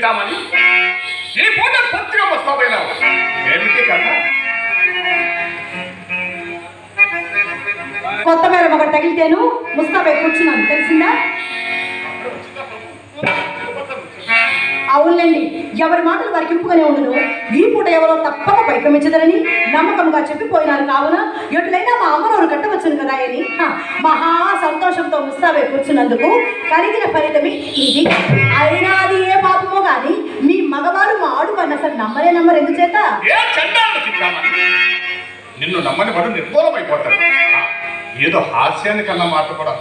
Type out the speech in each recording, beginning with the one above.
చింతామణి, ఈ పూట పూర్తిగా వస్తామైనావు. ఏమిటి కదా కొత్త మేడం ఒకటి తగిలితేను ముస్తాబై కూర్చున్నాను, తెలిసిందా? అవునులేండి, ఎవరి మాటలు వారికి ఇంపుగానే ఉండను. ఈ పూట ఎవరో తప్పక పరిక్రమించదరని నమ్మకంగా చెప్పిపోయినారు. కావున ఎటులైనా మా అమ్మనోరు కట్టవచ్చును కదా అని మహా సంతోషంతో ముస్తాబై కూర్చున్నందుకు కలిగిన ఫలితమే ఇది. అయినా అది ఏ పాపమో గాని మీ మగవారు మా ఆడు పని అసలు నమ్మరు ఎందుచేత? నిన్ను నమ్మని వాడు నిర్మూలమైపోతాడు. ఏదో హాస్యానికన్నా మాట కూడా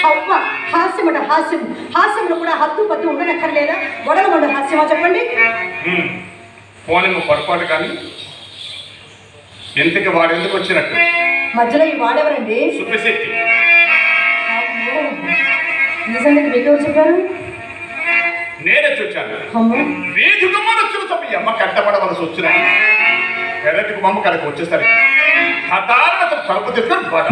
అవ్వ, హాస్యమట హాస్యం. హాస్యంలో కూడా హద్దు పద్దు ఉండనక్కర్లేదా? వడలమండు హాస్యమా చెప్పండి. పోనీ నువ్వు పొరపాటు కానీ ఇంతకి వాడు ఎందుకు వచ్చినట్టు? మధ్యలో ఈ వాడెవరండి? సుబ్బశెట్టి. నిజంగా మీకెవరు చెప్పారు? నేనే చూచాను. వీధి గుమ్మనొచ్చును తప్ప అమ్మ కట్టబడవలసి వచ్చిన పెరటికి మమ్మ కడకు వచ్చేసరికి హఠాత్తుగా తలుపు తెచ్చుకొని బడా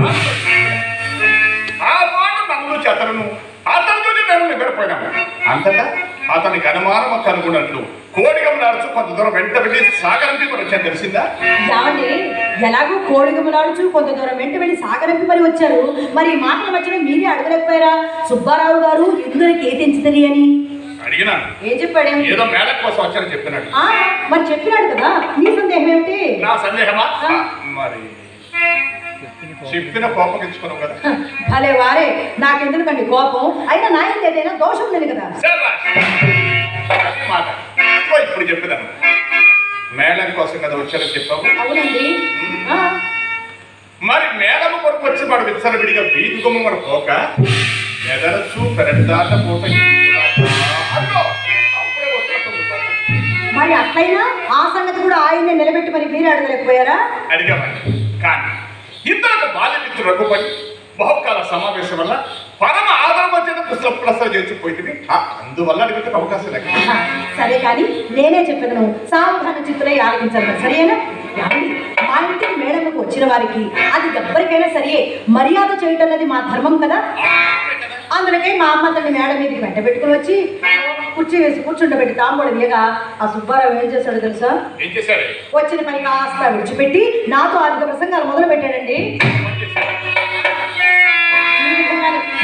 ఆ మాట నన్ను చేతను అతనితో నేను నిద్రపోయినాము. అంతటా అతనికి అనుమానం కనుగొన్నట్లు కోడిగమలాడుచు కొంత దూరం వెంట వెళ్ళి సాగరంపి కూడా వచ్చాను, తెలిసిందా? ఏమండి, ఎలాగో కోడిగమలాడుచు కొంత దూరం వెంట వెళ్ళి సాగరంపి మరి వచ్చారు. మరి ఈ మాటల మధ్యలో మీరే అడగలేకపోయారా సుబ్బారావు గారు ఎందుకు ఏ తెంచుతుంది అని? అడిగినాను. ఏం చెప్పాడు? ఏదో మేళం కోసం వచ్చారని చెప్పినాడు. మరి చెప్పినాడు కదా, నీ సందేహం ఏమిటి? నా సందేహమా? మరి చెప్పిన కోపం తెచ్చుకున్నావు కదా. భలే వారే, నాకెందుకండి కోపం? అయినా నా ఏదైనా దోషం లేదు కదా. మాట ఇప్పుడు చెప్పినాను. మేళం కోసం కదా వచ్చారని చెప్పావు. అవునండి. మరి మేళం కొరకు వచ్చి వాడు విచ్చలవిడిగా వీధి గుమ్మ మన పోక ఎదరచు పెరటిదాట పూట మరి అట్లయినా ఆ సంగతి కూడా ఆయన్ని నిలబెట్టి మరి మీరు అడగలేకపోయారా? అడిగామని. కానీ ఇద్దరు బాల్యమిత్రులు రఘుపతి బహుకాల సమావేశం వల్ల పరమ ఆదరణ పుస్తకం చేసిపోయింది. అందువల్ల అడిగితే అవకాశం లేదు. సరే కానీ నేనే చెప్పను, సావధాన చిత్తులై ఆలోచించాలి. సరేనా? మా ఇంటికి మేడలకు వచ్చిన వారికి అది ఎవ్వరికైనా సరే మర్యాద చేయటం అనేది మా ధర్మం కదా. అందులోకే మా అమ్మ తల్లి మేడ మీదకి వెంట పెట్టుకుని వచ్చి కుర్చీ వేసి కూర్చుండబెట్టి తాంబూలం వేయగా ఆ సుబ్బారావు ఏం చేశాడు తెలుసా? వచ్చిన పని కాస్త విడిచిపెట్టి నాతో అధిక ప్రసంగాలు మొదలు పెట్టాడండి.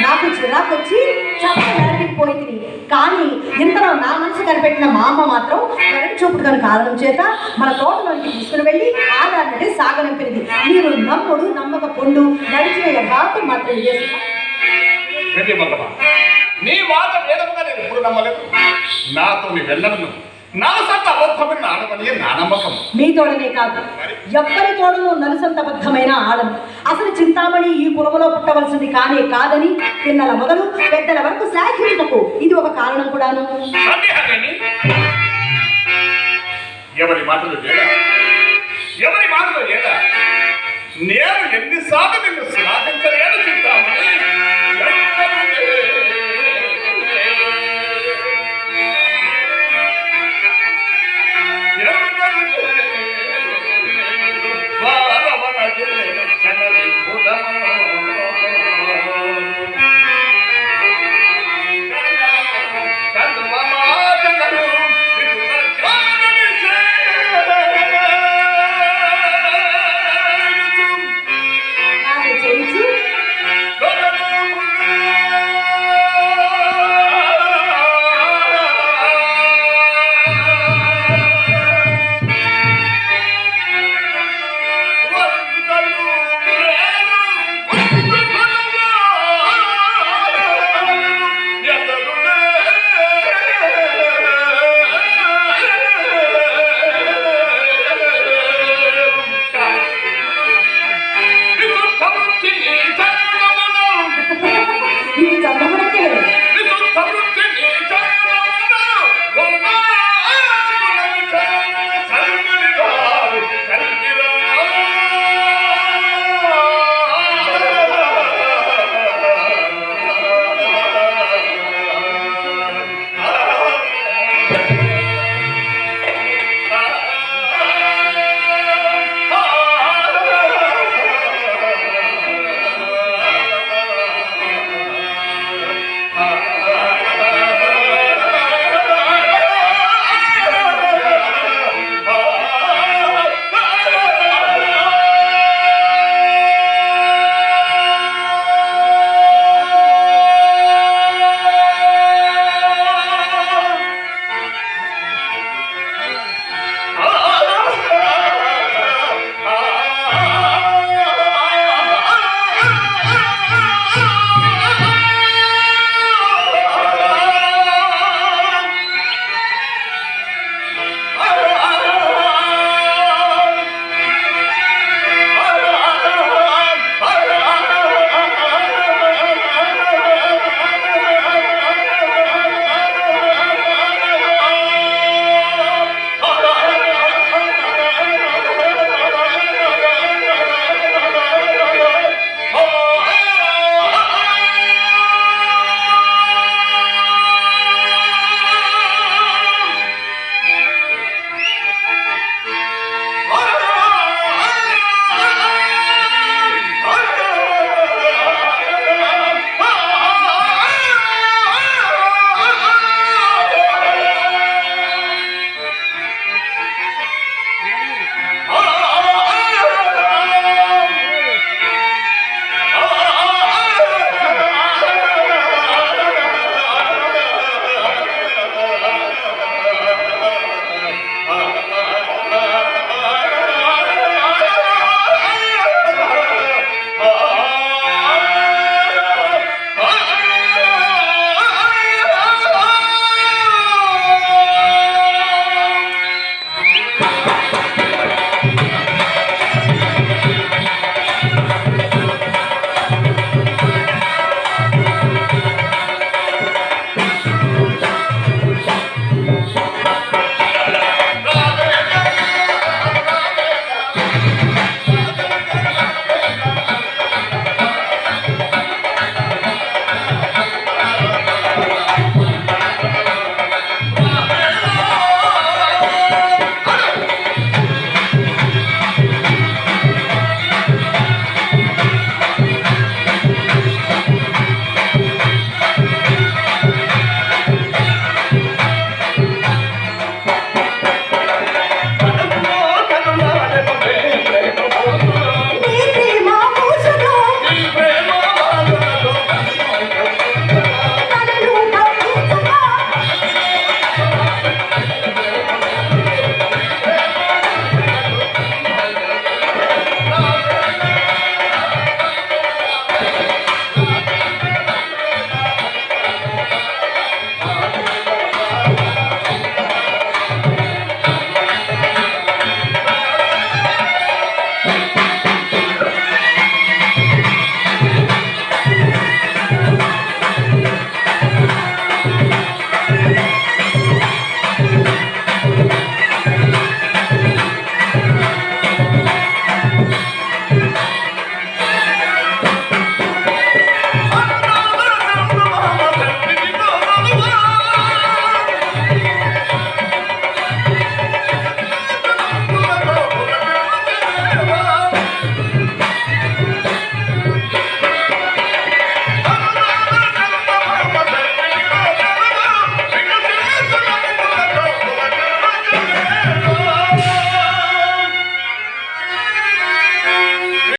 నాకు చిరాకు వచ్చి చప్ప మేడకి పోయింది. కానీ ఇంతలో నా మనసు కనిపెట్టిన మా అమ్మ మాత్రం వెనక చూపుడు కనుక కారణం చేత మన తోటలోకి తీసుకుని వెళ్ళి ఆధారనడే సాగనంపినది. మీరు నమ్ముడు నమ్మక పొండు నడిచిన యథార్థం మాత్రం చేస్తున్నా. నీ మాట వేదముగా నేను ఎప్పుడు నమ్మలేదు. నాతో నీ వెళ్ళను నలసంత అబద్ధమైన ఆడమని నా నమ్మకం. మీ తోడనే కాదు, ఎవ్వరి తోడను నలుసంత అబద్ధమైన ఆడను. అసలు చింతామణి ఈ కులములో పుట్టవలసింది కానే కాదని పిల్లల మొదలు పెద్దల వరకు శాఖించకు ఇది ఒక కారణం కూడాను. ఎవరి మాటలు లేదా నేను ఎన్నిసార్లు నిన్ను శ్లాఘించలేను